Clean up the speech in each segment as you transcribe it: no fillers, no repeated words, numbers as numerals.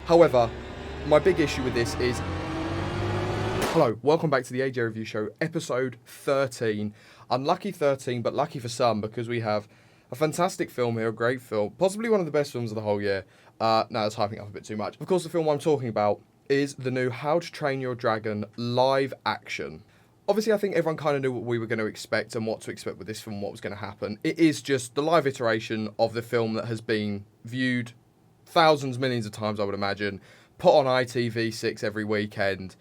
However, my big issue with this is... Hello, welcome back to the AJ Review Show, episode 13. Unlucky 13, but lucky for some, because we have a fantastic film here, a great film, possibly one of the best films of the whole year. No, that's hyping up a bit too much. Of course, the film I'm talking about is the new How to Train Your Dragon live action. Obviously, I think everyone kind of knew what we were going to expect and what to expect with this film, what was going to happen. It is just the live iteration of the film that has been viewed thousands, millions of times, I would imagine, put on ITV6 every weekend.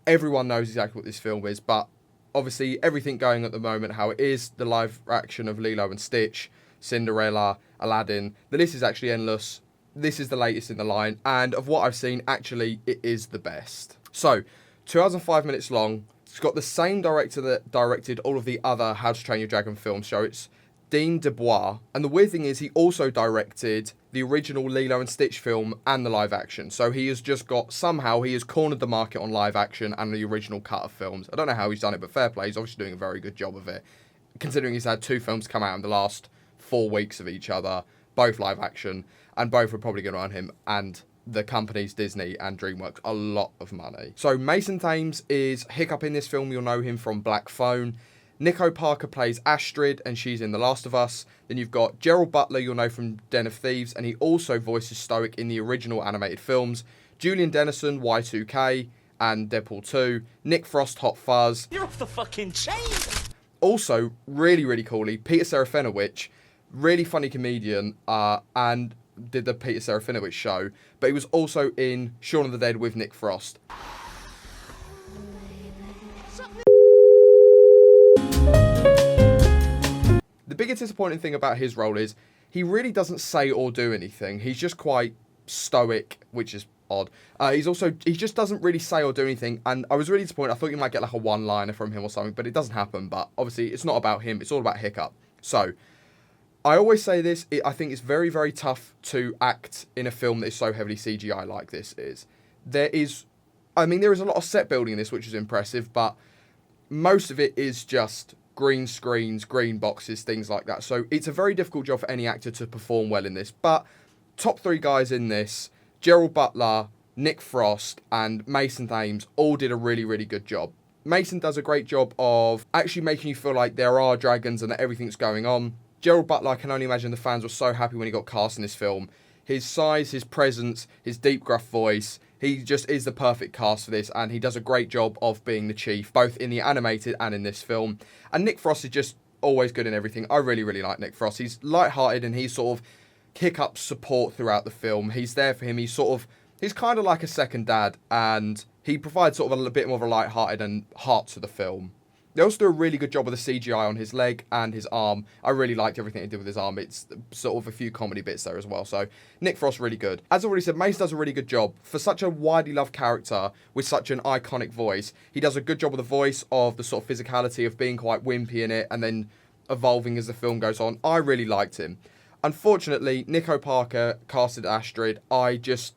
Everyone knows exactly what this film is, but obviously everything going at the moment, how it is, the live action of Lilo and Stitch, Cinderella, Aladdin, the list is actually endless. This is the latest in the line, and of what I've seen, actually, it is the best. So, 2 hours and 5 minutes long. It's got the same director that directed all of the other How to Train Your Dragon films, so it's Dean DeBois. And the weird thing is, he also directed the original Lilo and Stitch film and the live action. So he has just got, somehow, he has cornered the market on live action and the original cut of films. I don't know how he's done it, but fair play. He's obviously doing a very good job of it, considering he's had 2 films come out in the last 4 weeks of each other, both live action, and both are probably going to earn him and the companies Disney and DreamWorks a lot of money. So Mason Thames is Hiccup in this film. You'll know him from Black Phone. Nico Parker plays Astrid, and she's in The Last of Us. Then you've got Gerald Butler, you'll know from Den of Thieves, and he also voices Stoic in the original animated films. Julian Dennison, Y2K, and Deadpool 2. Nick Frost, Hot Fuzz. You're off the fucking chain! Also, really, really coolly, Peter Serafinowicz, really funny comedian, and did the Peter Serafinowicz show, but he was also in Shaun of the Dead with Nick Frost. The biggest disappointing thing about his role is he really doesn't say or do anything. He's just quite stoic, which is odd. He just doesn't really say or do anything, and I was really disappointed. I thought you might get like a one-liner from him or something, but it doesn't happen. But obviously, it's not about him. It's all about Hiccup. So, I always say this. I think it's very, very tough to act in a film that is so heavily CGI like this is. There is a lot of set building in this, which is impressive, but most of it is just green screens, green boxes, things like that. So it's a very difficult job for any actor to perform well in this. But top 3 guys in this, Gerald Butler, Nick Frost, and Mason Thames, all did a really, really good job. Mason does a great job of actually making you feel like there are dragons and that everything's going on. Gerald Butler, I can only imagine the fans were so happy when he got cast in this film. His size, his presence, his deep, gruff voice, he just is the perfect cast for this, and he does a great job of being the chief, both in the animated and in this film. And Nick Frost is just always good in everything. I really, really like Nick Frost. He's light-hearted, and he's sort of Hiccup's support throughout the film. He's there for him. He's kind of like a second dad, and he provides sort of a bit more of a light-hearted and heart to the film. They also do a really good job with the CGI on his leg and his arm. I really liked everything he did with his arm. It's sort of a few comedy bits there as well. So Nick Frost, really good. As I already said, Mace does a really good job. For such a widely loved character with such an iconic voice, he does a good job with the voice, of the sort of physicality of being quite wimpy in it and then evolving as the film goes on. I really liked him. Unfortunately, Nico Parker casted Astrid. I just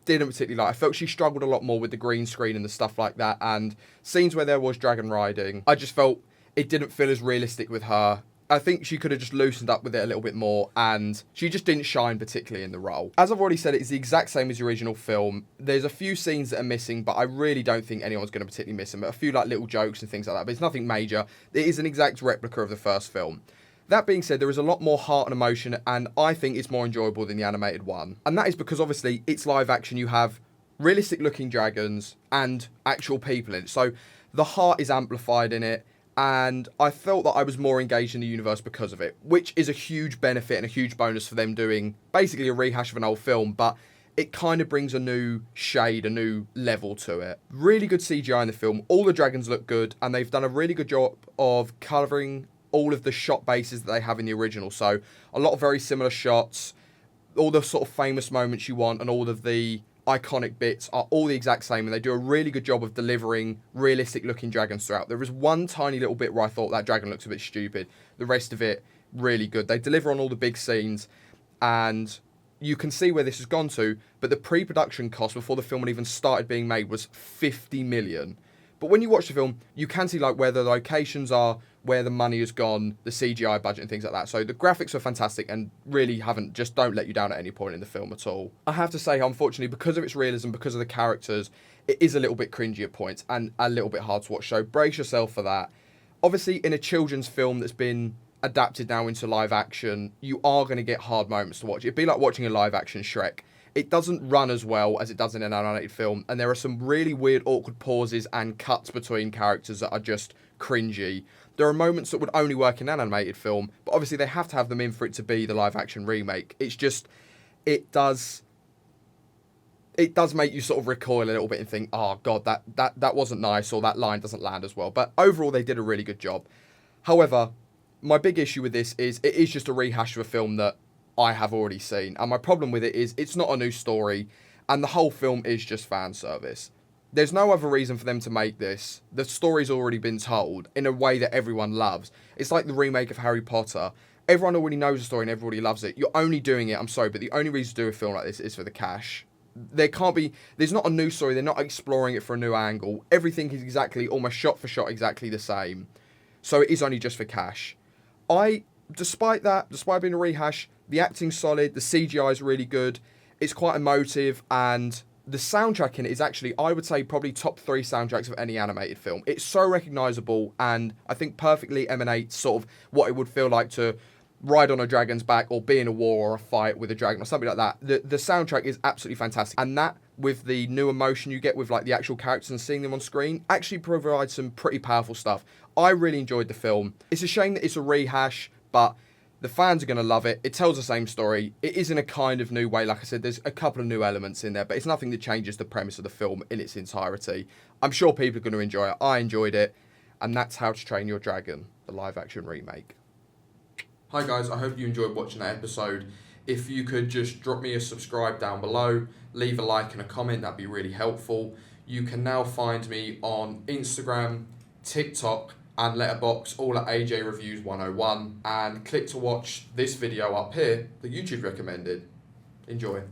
didn't particularly like. I felt she struggled a lot more with the green screen and the stuff like that, and scenes where there was dragon riding, I just felt it didn't feel as realistic with her. I think she could have just loosened up with it a little bit more, and she just didn't shine particularly in the role. As I've already said, it's the exact same as the original film. There's a few scenes that are missing, but I really don't think anyone's going to particularly miss them. A few like little jokes and things like that, but it's nothing major. It is an exact replica of the first film. That being said, there is a lot more heart and emotion, and I think it's more enjoyable than the animated one. And that is because, obviously, it's live action. You have realistic-looking dragons and actual people in it. So the heart is amplified in it, and I felt that I was more engaged in the universe because of it, which is a huge benefit and a huge bonus for them doing basically a rehash of an old film, but it kind of brings a new shade, a new level to it. Really good CGI in the film. All the dragons look good, and they've done a really good job of covering all of the shot bases that they have in the original. So a lot of very similar shots, all the sort of famous moments you want, and all of the iconic bits are all the exact same, and they do a really good job of delivering realistic looking dragons throughout. There is one tiny little bit where I thought that dragon looks a bit stupid. The rest of it, really good. They deliver on all the big scenes, and you can see where this has gone to, but the pre-production cost before the film had even started being made was 50 million. But when you watch the film, you can see like where the locations are, where the money has gone, the CGI budget and things like that. So the graphics are fantastic and really don't let you down at any point in the film at all. I have to say, unfortunately, because of its realism, because of the characters, it is a little bit cringy at points and a little bit hard to watch. So brace yourself for that. Obviously, in a children's film that's been adapted now into live action, you are going to get hard moments to watch. It'd be like watching a live action Shrek. It doesn't run as well as it does in an animated film, and there are some really weird, awkward pauses and cuts between characters that are just cringy. There are moments that would only work in an animated film, but obviously they have to have them in for it to be the live action remake. It's just, it does make you sort of recoil a little bit and think, oh god, that wasn't nice, or that line doesn't land as well. But overall, they did a really good job. However, my big issue with this is it is just a rehash of a film that I have already seen. And my problem with it is it's not a new story, and the whole film is just fan service. There's no other reason for them to make this. The story's already been told in a way that everyone loves. It's like the remake of Harry Potter. Everyone already knows the story and everybody loves it. You're only doing it, I'm sorry, but the only reason to do a film like this is for the cash. There's not a new story. They're not exploring it for a new angle. Everything is exactly, almost shot for shot, exactly the same. So it is only just for cash. Despite being a rehash, the acting's solid, the CGI is really good, it's quite emotive, and the soundtrack in it is actually, I would say, probably top 3 soundtracks of any animated film. It's so recognisable, and I think perfectly emanates sort of what it would feel like to ride on a dragon's back or be in a war or a fight with a dragon or something like that. The soundtrack is absolutely fantastic, and that, with the new emotion you get with like the actual characters and seeing them on screen, actually provides some pretty powerful stuff. I really enjoyed the film. It's a shame that it's a rehash, but the fans are going to love it. It tells the same story. It is in a kind of new way. Like I said, there's a couple of new elements in there, but it's nothing that changes the premise of the film in its entirety. I'm sure people are going to enjoy it. I enjoyed it. And that's How to Train Your Dragon, the live action remake. Hi guys, I hope you enjoyed watching that episode. If you could just drop me a subscribe down below, leave a like and a comment, that'd be really helpful. You can now find me on Instagram, TikTok, and Letterboxd, all at AJ Reviews 101, and click to watch this video up here that YouTube recommended. Enjoy.